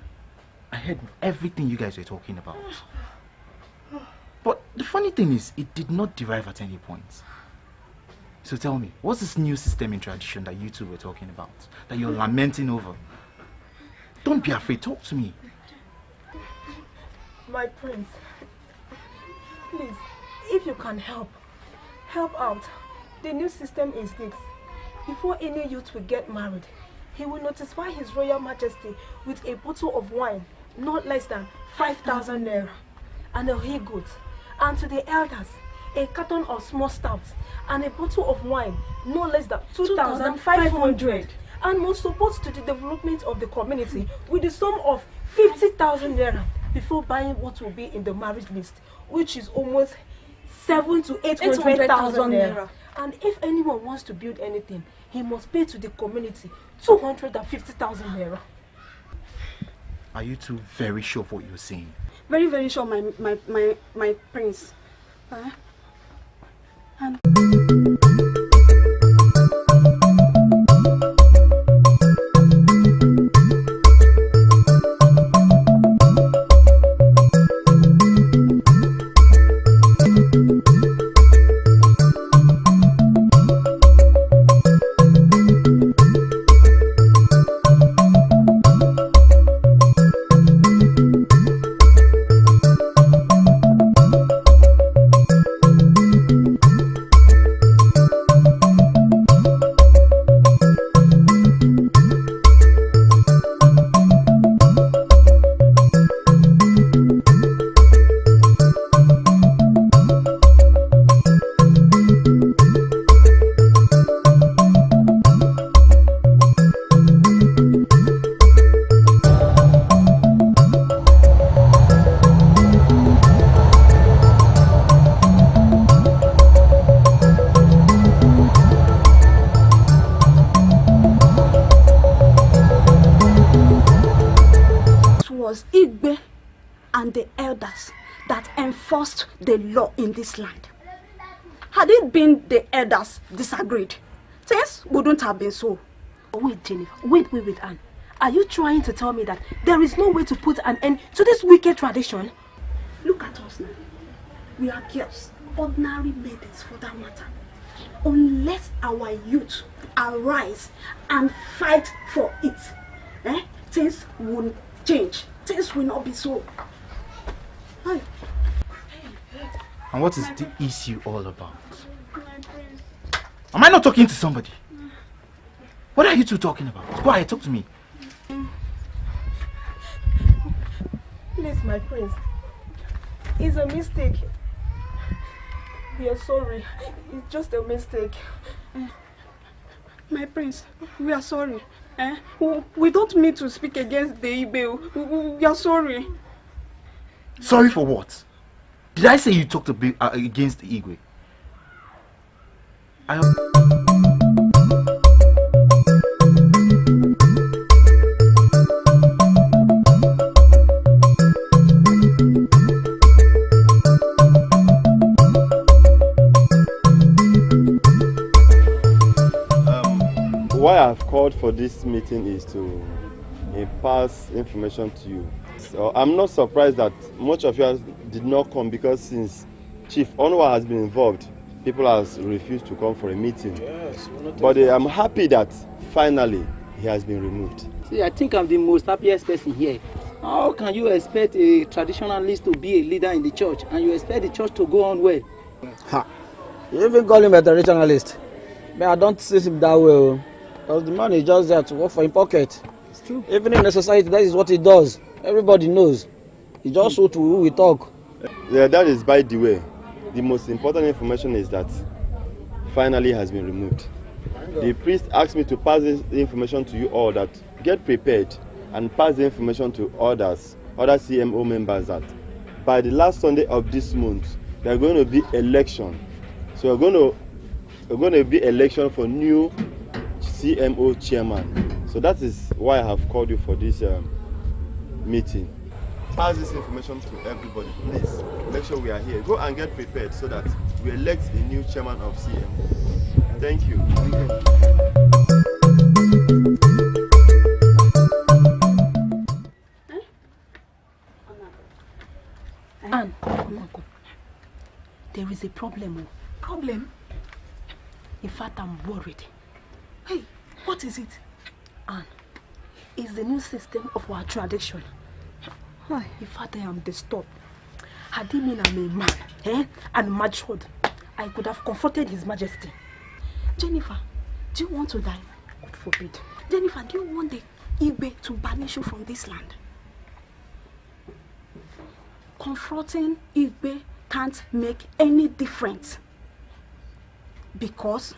I heard everything you guys were talking about. But the funny thing is, it did not derive at any point. So tell me, what's this new system in tradition that you two were talking about, that you're lamenting over? Don't be afraid, talk to me. My prince, please, if you can help out. The new system is this. Before any youth will get married, he will notify His Royal Majesty with a bottle of wine, not less than 5,000 naira, and a hay goat, and to the elders, a carton of small stouts, and a bottle of wine, no less than 2,500, and more support to the development of the community with the sum of 50,000 naira before buying what will be in the marriage list, which is almost 700,000 to 800,000 naira. And if anyone wants to build anything, he must pay to the community 250,000 naira. Are you two very sure of what you're saying? Very, very sure, my prince. The law in this land. Had it been the elders disagreed, things wouldn't have been so. Wait, Jennifer. Wait, Anne. Are you trying to tell me that there is no way to put an end to this wicked tradition? Look at us now. We are girls, ordinary maidens for that matter. Unless our youth arise and fight for it, things won't change. Things will not be so. Hi. And what is the issue all about? Am I not talking to somebody? What are you two talking about? Go ahead, talk to me. Please, my prince. It's a mistake. We are sorry. It's just a mistake. My prince, we are sorry. We don't mean to speak against the Ibe. We are sorry. Sorry for what? Did I say you talked against the Igwe? Why I've called for this meeting is to pass information to you. So I'm not surprised that much of you did not come, because since Chief Onwa has been involved, people have refused to come for a meeting. Yes, but I'm happy that finally he has been removed. See, I think I'm the most happiest person here. How can you expect a traditionalist to be a leader in the church and you expect the church to go on well? Ha! You even call him a traditionalist. But I don't see him that way. Because the man is just there to work for his pocket. It's true. Even in the society, that is what he does. Everybody knows. He just so to who we talk. Yeah, that is by the way. The most important information is that finally has been removed. The priest asked me to pass this information to you all, that get prepared and pass the information to others other CMO members that by the last Sunday of this month, there are going to be election. So we're going to be election for new CMO chairman. So that is why I have called you for this meeting. Pass this information to everybody, please. Make sure we are here. Go and get prepared so that we elect a new chairman of CMO. Thank you. Anne, there is a problem. Problem? In fact, I'm worried. Hey, what is it? Anne, it's the new system of our tradition. In fact, I am disturbed. Had he been a man, and matured, I could have confronted His Majesty. Jennifer, do you want to die? God forbid. Jennifer, do you want the Igbe to banish you from this land? Confronting Igbe can't make any difference. Because